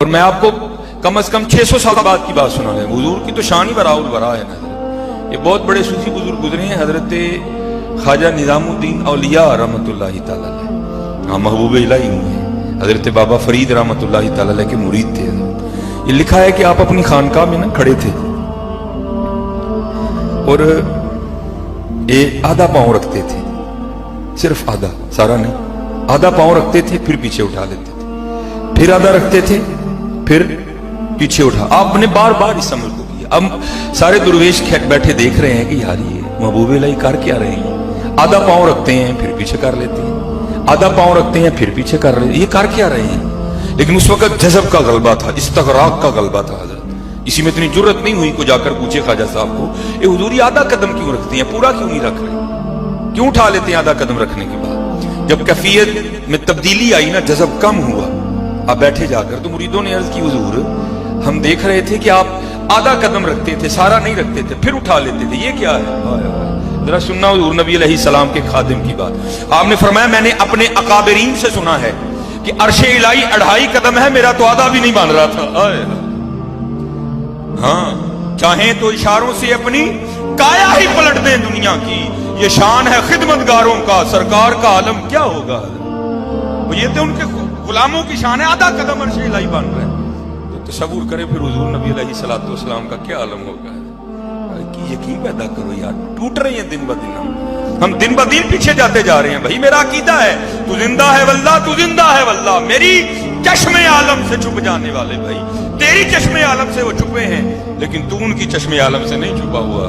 اور میں آپ کو کم از کم 600 سال بعد کی بات سنا رہا ہوں. حضور کی تو شان ہی برا البرا ہے نا. یہ بہت بڑے صوفی بزرگ گزرے ہیں. حضرت خواجہ نظام الدین اولیاء رحمۃ اللہ تعالی علیہ, محبوب الہی ہوئے. حضرت بابا فرید رحمۃ اللہ تعالی علیہ کے مرید تھے. یہ لکھا ہے کہ آپ اپنی خانقاہ میں نا کھڑے تھے اور یہ آدھا پاؤں رکھتے تھے, صرف آدھا, سارا نہیں, آدھا پاؤں رکھتے تھے پھر پیچھے اٹھا لیتے تھے, پھر آدھا رکھتے تھے پھر پیچھے اٹھا. آپ نے بار بار اس عمل کو کیا. اب سارے درویش بیٹھے دیکھ رہے ہیں کہ یار یہ محبوب الہی کر کیا رہے ہیں. آدھا پاؤں رکھتے ہیں پھر پیچھے کر لیتے ہیں, آدھا پاؤں رکھتے ہیں پھر پیچھے کر لیتے ہیں. یہ کر کیا رہے ہیں؟ لیکن اس وقت جذب کا غلبہ تھا, استغراق کا غلبہ تھا. حضرت اسی میں اتنی جرت نہیں ہوئی کو جا کر پوچھے خواجہ صاحب کو, اے حضور یہ آدھا قدم کیوں رکھتے ہیں, پورا کیوں نہیں رکھ رہے, کیوں اٹھا لیتے ہیں آدھا قدم رکھنے کے بعد؟ جب کیفیت میں تبدیلی آئی نا, جذب کم ہوا, آپ بیٹھے جا کر, تو مریدوں نے عرض کی حضور ہم دیکھ رہے تھے کہ آپ آدھا قدم رکھتے تھے, سارا نہیں رکھتے تھے, پھر اٹھا لیتے تھے, یہ کیا ہے؟ ذرا سننا حضور نبی علیہ السلام کے خادم کی بات. آپ نے فرمایا میں نے اپنے اکابرین سے سنا ہے کہ عرش الہی 2.5 قدم ہے, میرا تو آدھا بھی نہیں مان رہا تھا. ہاں, چاہیں تو اشاروں سے اپنی کایا ہی پلٹ دیں دنیا کی, یہ شان ہے خدمتگاروں کا, سرکار کا عالم کیا ہوگا. یہ تو ان کے غلاموں کی شان ہے, آدھا قدم عرش الہی بن رہے ہیں. تو تصور کرے پھر حضور نبی علیہ الصلوۃ والسلام کا کیا عالم ہوگا. کہ یقین پیدا کرو یار, ٹوٹ رہے ہیں دن بدن, ہم دن بدن پیچھے جاتے جا رہے ہیں. بھائی میرا عقیدہ ہے تو زندہ ہے واللہ, تو زندہ ہے واللہ. میری چشم عالم سے چھپ جانے والے بھائی, تیری چشم عالم سے وہ چھپے ہیں, لیکن تو ان کی چشم عالم سے نہیں چھپا ہوا.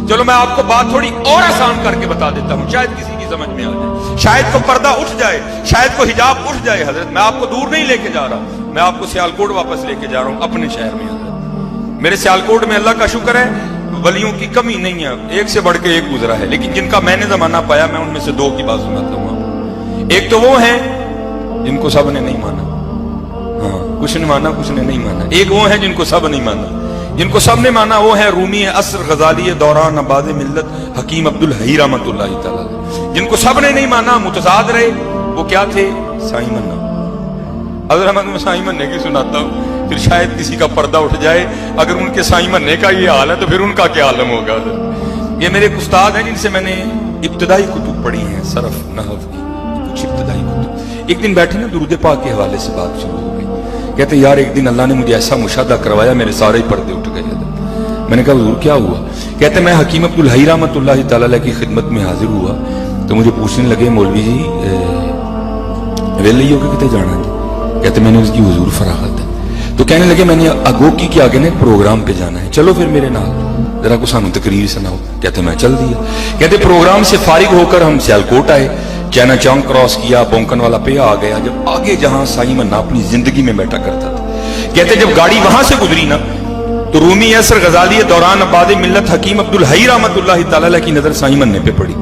چلو میں آپ کو بات تھوڑی اور آسان کر کے بتا دیتا ہوں, شاید کسی کی سمجھ میں آ جائے, شاید کو پردہ اٹھ جائے, شاید کو حجاب اٹھ جائے. حضرت میں آپ کو دور نہیں لے کے جا رہا, میں آپ کو سیالکوٹ واپس لے کے جا رہا ہوں, اپنے شہر میں. حضرت میرے سیالکوٹ میں اللہ کا شکر ہے ولیوں کی کمی نہیں ہے, ایک سے بڑھ کے ایک گزرا ہے, لیکن جن کا میں نے زمانہ پایا میں ان میں سے 2 کی بات سناتا ہوں آپ کو. ایک تو وہ ہیں جن کو سب نے نہیں مانا, ہاں کچھ نے مانا کچھ نے نہیں مانا. ایک وہ ہیں جن کو سب نہیں مانا. جن کو سب نے مانا وہ ہیں رومی عصر غزالی دوران آباد ملت حکیم عبدالحی رحمۃ اللہ تعالی. جن کو سب نے نہیں مانا, متضاد رہے, وہ کیا تھے؟ سائیں منا. اگر میں سائیں مننے کی سناتا ہوں پھر شاید کسی کا پردہ اٹھ جائے. اگر ان کے سائیں مننے کا یہ حال ہے تو پھر ان کا کیا عالم ہوگا. یہ میرے ایک استاد ہیں جن سے میں نے ابتدائی کتب پڑھی ہیں, صرف نحو کی کچھ ابتدائی کتب. ایک دن بیٹھے نا, درود پاک کے حوالے سے بات شروع ہو گئی. کہتے یار ایک دن اللہ نے مجھے ایسا مشاہدہ کروایا, میرے سارے پردے اٹھ گئے. میں نے کہا حضور کیا ہوا؟ کہتے میں حکیم عبدالحی رحمۃ اللہ تعالی علیہ کی خدمت میں حاضر ہوا تو مجھے پوچھنے لگے مولوی جی ویلے ہو کے کتے جانا ہے؟ کہتے میں نے اس کی حضور فراغت ہے. تو کہنے لگے میں نے اگوکی کے آگے نے پروگرام پہ جانا ہے, چلو پھر میرے نال ذرا کو سانو تقریر سناؤ. کہتے میں چل دیا. کہتے پروگرام سے فارغ ہو کر ہم سیالکوٹ آئے, چائنا چوک کراس کیا, بونکن والا پہ آ گیا, جب آگے جہاں سائیں منا اپنی زندگی میں بیٹھا کرتا تھا. کہتے جب گاڑی وہاں سے گزری نا تو رومی عصر غزالی دوران آباد ملت حکیم عبدالحی رحمۃ اللہ تعالی کی نظر سائیں مننے پہ پڑی,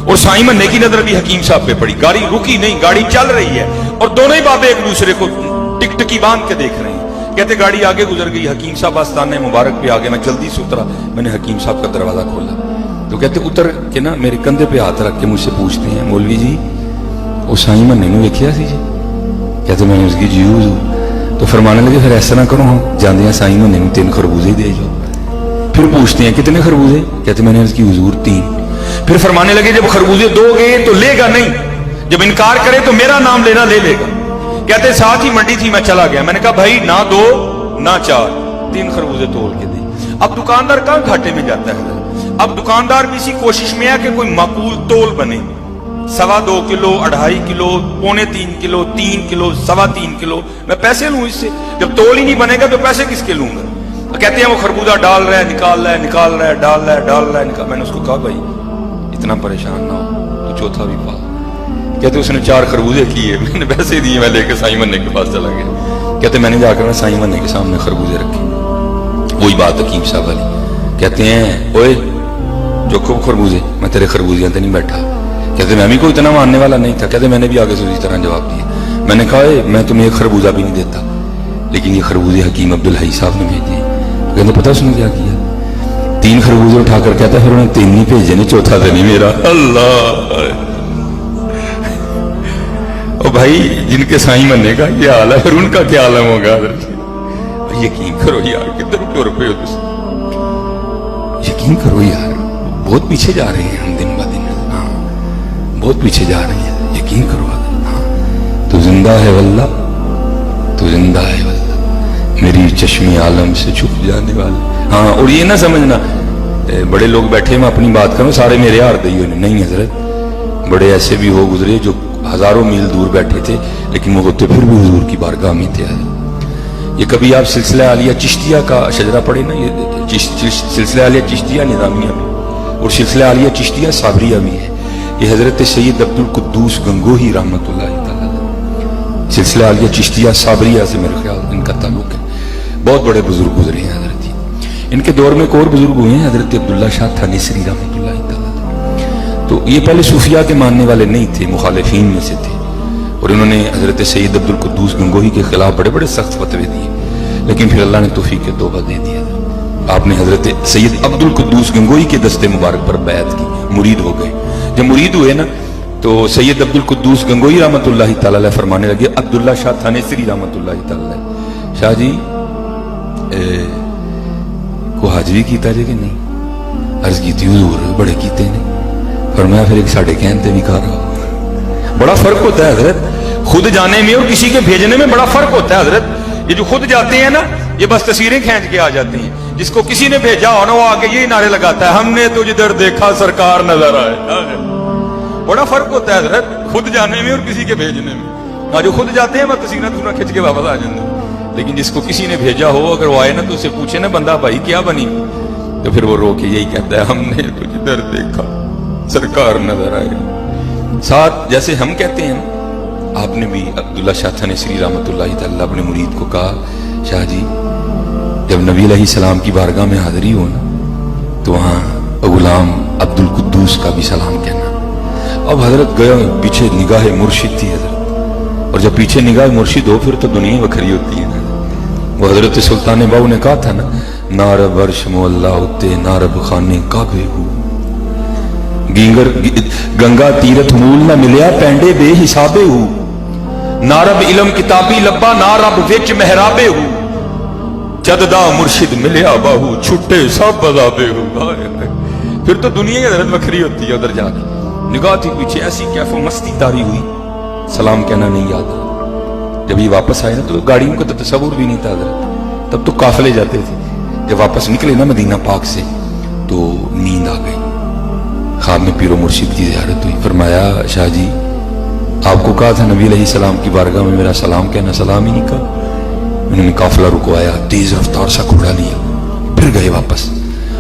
اور سائیں مننے کی نظر بھی حکیم صاحب پہ پڑی. گاڑی رکی نہیں, گاڑی چل رہی ہے, اور دونوں ہی بابے ایک دوسرے کو ٹک ٹکی باندھ کے دیکھ رہے ہیں. کہتے گاڑی آگے گزر گئی, حکیم صاحب آستانے مبارک پہ آگے, میں جلدی سے اترا, میں نے حکیم صاحب کا دروازہ کھولا. تو کہتے اتر کے نا میرے کندھے پہ ہاتھ رکھ کے مجھ سے پوچھتے ہیں مولوی جی وہ سائیں مننے نے دیکھا سی جی؟ کہتے میں نے اس کی جی حضور. تو فرمانے لگے پھر ایسا نہ کرو, ہم جانے ہیں سائیں مننے 3 خربوزے دے جاؤ. پھر پوچھتے ہیں کتنے خربوزے؟ کہتے میں نے اس کی حضور 3. پھر فرمانے لگے جب خربوزے دو گے تو لے گا نہیں, جب انکار کرے تو میرا نام لینا لے لے گا. کہتے ساتھ ہی منڈی تھی, میں چلا گیا. میں نے کہا بھائی نہ 2 نہ 4, 3 خربوزے تول کے دے. اب دکاندار کہاں گھاٹے میں جاتا ہے؟ اب دکاندار بھی اسی کوشش میں ہے کہ کوئی معقول تول بنے, 2.25 کلو, 2.5 کلو, 2.25 کلو, 3 کلو, 3.25 کلو. میں پیسے لوں اس سے, جب تول ہی نہیں بنے گا تو پیسے کس کے لوں گا؟ کہتے ہیں وہ خربوزہ ڈال رہا ہے, نکال رہا ہے, نکال رہا ہے, ڈال رہا ہے, ڈال رہا ہے, نکال. میں نے اس کو کہا بھائی اتنا پریشان نہ ہو, تو چوتھا بھی پا. کہتے اس نے 4 خربوزے کیے, میں نے پیسے دیے, میں لے کے سائیں مننے کے پاس چلا گیا. کہتے میں نے جا کر سائیں مننے کے سامنے خربوزے رکھے. وہی بات حکیم صاحب والی. کہتے ہیں اوئے جو خوب خربوزے, میں تیرے خربوزیاں تے نہیں بیٹھا. کہتے میں بھی کوئی اتنا ماننے والا نہیں تھا. کہتے میں نے بھی آگے سے اسی طرح جواب دیا. میں نے کہا میں تمہیں ایک خربوزہ بھی نہیں دیتا, لیکن یہ خربوزے حکیم عبدالحی صاحب نے بھیجے. کہتے پتا اس نے کیا کیا؟ 3 خربوزے اٹھا کر کہتا پھر انہیں 3 نہیں بھیجے, نہیں چوتھا تو نہیں میرا. اللہ اور بھائی جن کے سائیں بننے کا یہ حال ہے پھر ان کا کیا عالم ہوگا؟ یقین کرو یار کدھر ٹر پہ ہو تم، یقین کرو یار بہت پیچھے جا رہے ہیں ہم دن بہ دن، ہاں بہت پیچھے جا رہے ہیں، یقین کرو ہاں تو زندہ ہے واللہ، تو زندہ ہے واللہ میری چشمی عالم سے چھپ جانے والے۔ ہاں اور یہ نہ سمجھنا بڑے لوگ بیٹھے میں اپنی بات کروں سارے میرے یار دئیوں نے، نہیں حضرت بڑے ایسے بھی ہو گزرے جو ہزاروں میل دور بیٹھے تھے لیکن وہ ہوتے پھر بھی حضور کی بارگاہ میں تھے۔ یہ کبھی آپ سلسلہ عالیہ چشتیہ کا شجرہ پڑھے نا، یہ سلسلہ عالیہ چشتیہ نظامیہ بھی اور سلسلہ عالیہ چشتیہ صابریہ بھی ہے، یہ حضرت سید عبد القدوس گنگوہی رحمۃ اللہ تعالی سلسلہ عالیہ چشتیہ صابریہ سے میرے خیال ان کا تعلق ہے، بہت بڑے بزرگ گزرے ہیں حضرت۔ ان کے دور میں ایک اور بزرگ ہوئے ہیں حضرت عبداللہ شاہ تھانیسری رحمۃ اللہ تعالی، تو یہ پہلے صوفیاء کے ماننے والے نہیں تھے، مخالفین میں سے تھے، اور انہوں نے حضرت سید عبد القدوس گنگوہی کے خلاف بڑے بڑے سخت فتوے دیے، لیکن پھر اللہ نے توفیق توبہ دے دیا، آپ نے حضرت سید عبد القدوس گنگوہی کے دستے مبارک پر بیعت کی، مرید ہو گئے۔ جب مرید ہوئے نا تو سید عبد القدوس گنگوہی رحمۃ اللہ تعالی فرمانے لگے عبداللہ شاہ تھانیسری رحمۃ اللہ تعالی، شاہ جی کو حاضری کیتا جائے کہ نہیں؟ عرض کی تھی حضور بڑے کیتے نہیں، فرمایا پھر ایک ساڑھے کہنتے بھی کہا رہا۔ بڑا فرق ہوتا ہے حضرت خود جانے میں اور کسی کے بھیجنے میں، بڑا فرق ہوتا ہے حضرت۔ یہ جو خود جاتے ہیں نا یہ بس تصویریں کھینچ کے آ جاتے ہیں، جس کو کسی نے بھیجا ہو نا وہ آ کے یہی نعرے لگاتا ہے ہم نے تو جدھر دیکھا سرکار نظر آئے۔ بڑا فرق ہوتا ہے حضرت خود جانے میں اور کسی کے بھیجنے میں۔ جو خود جاتے ہیں وہ تصویریں کھینچ کے واپس آ جاتے ہیں، لیکن جس کو کسی نے بھیجا ہو اگر وہ آئے نا تو اسے پوچھے نا بندہ بھائی کیا بنی، تو پھر وہ رو کے یہی کہتا ہے ہم نے تو جدھر دیکھا سرکار نظر آئے۔ ساتھ جیسے ہم کہتے ہیں آپ نے بھی عبداللہ شاہ تھانیسری رحمۃ اللہ تعالی اپنے مرید کو کہا شاہ جی جب نبی علیہ السلام کی بارگاہ میں حاضری ہو نا تو وہاں غلام عبد القدوس کا بھی سلام کہنا۔ اب حضرت گیا پیچھے نگاہ مرشد تھی حضرت، اور جب پیچھے نگاہ مرشد ہو پھر تو دنیا وکھری ہوتی ہے نا۔ وہ حضرت سلطان باؤ نے کہا تھا نا نارب عرش مولا ہوتے نارب خانے کعبے ہو، گنگا تیرت مول نہ ملیا پینڈے بے حسابے ہو، نارب علم کتابی لبا نارب وچ محرابے ہو، جددا مرشد ملیا باہو چھٹے سب بذابے ہو۔ پھر تو دنیا ہی حضرت وکھری ہوتی ہے ادھر جا کے۔ نگاہ تھی پیچھے ایسی کیف و مستی تاری ہوئی، سلام کہنا نہیں یاد رہا۔ جب یہ واپس آئے نا تو گاڑیوں کا تو تصور بھی نہیں تھا حضرت، تب تو قافلے جاتے تھے۔ جب واپس نکلے نا مدینہ پاک سے تو نیند آ گئی، خواب میں پیر و مرشد کی زیارت ہوئی۔ فرمایا شاہ جی آپ کو کہا تھا نبی علیہ السلام کی بارگاہ میں میرا سلام کہنا، سلام ہی نہیں کہا۔ انہوں نے قافلہ رکوایا، تیز رفتار سا گھوڑا لیا، پھر گئے واپس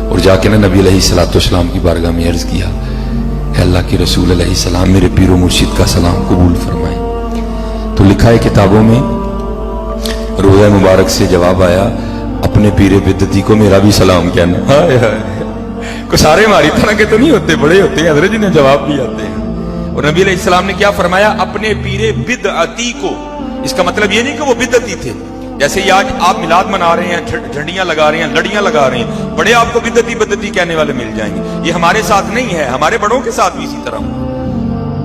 اور جا کے نا نبی علیہ السلام کی بارگاہ میں عرض کیا اے اللہ کے رسول علیہ السلام میرے پیر و مرشد کا سلام قبول فرمائیں۔ تو لکھا ہے کتابوں میں روزہ مبارک سے جواب آیا اپنے پیر بدتی کو میرا بھی سلام کہنا۔ ہائے ہائے کو سارے ہماری طرح کے تو نہیں ہوتے، بڑے ہوتے ہیں حضرت جنہیں جواب بھی آتے ہیں۔ اور نبی علیہ السلام نے کیا فرمایا اپنے پیر بدعتی کو، اس کا مطلب یہ نہیں کہ وہ بدعتی تھے، جیسے یہ آج آپ میلاد منا رہے ہیں، جھنڈیاں لگا رہے ہیں، لڑیاں لگا رہے ہیں، بڑے آپ کو بدعتی کہنے والے مل جائیں گے۔ یہ ہمارے ساتھ نہیں ہے، ہمارے بڑوں کے ساتھ بھی اسی طرح۔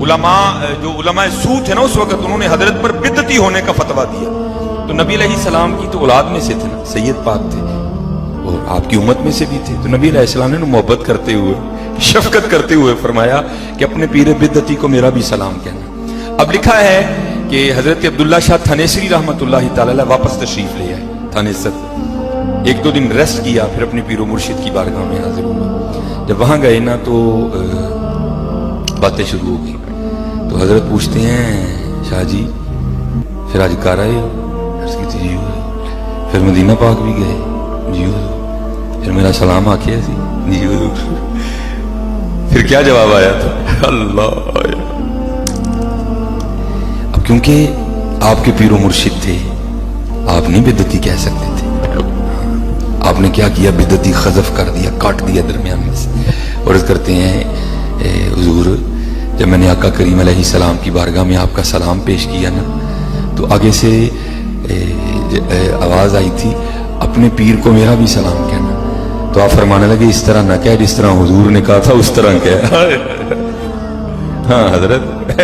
علماء سو تھے نا اس وقت، انہوں نے حضرت پر بدعتی ہونے کا فتویٰ دیا۔ تو نبی علیہ السلام کی تو اولاد میں سے تھے نا، سید پاک تھے اور آپ کی امت میں سے بھی تھے، تو نبی علیہ السلام نے محبت کرتے ہوئے شفقت کرتے ہوئے فرمایا کہ اپنے پیر بدعتی کو میرا بھی سلام کہنا۔ اب لکھا ہے کہ حضرت عبداللہ شاہ تھانیسری رحمۃ اللہ تعالی واپس تشریف لے آئے تھانیسر، ایک دو دن ریسٹ کیا، پھر اپنے پیر و مرشد کی بارگاہ میں حاضر ہوا۔ جب وہاں گئے نا تو باتیں شروع ہو گئی، تو حضرت پوچھتے ہیں شاہ جی پھر آج کر آئے ہو؟ جی حضور۔ پھر مدینہ پاک بھی گئے؟ جی حضور۔ پھر میرا سلام آ گیا سی؟ جی حضور۔ پھر کیا جواب آیا تھا؟ اللہ آیا۔ اب کیونکہ آپ کے پیر و مرشد تھے، آپ نہیں بدعتی کہہ سکتے تھے، آپ نے کیا کیا بدعتی حذف کر دیا، کاٹ دیا درمیان میں سے۔ اور عرض کرتے ہیں حضور جب میں نے آقا کریم علیہ السلام کی بارگاہ میں آپ کا سلام پیش کیا نا تو آگے سے آواز آئی تھی اپنے پیر کو میرا بھی سلام کہنا، تو آپ فرمانے لگے اس طرح نہ کہہ جس طرح حضور نے کہا تھا اس طرح کہہ۔ ہاں حضرت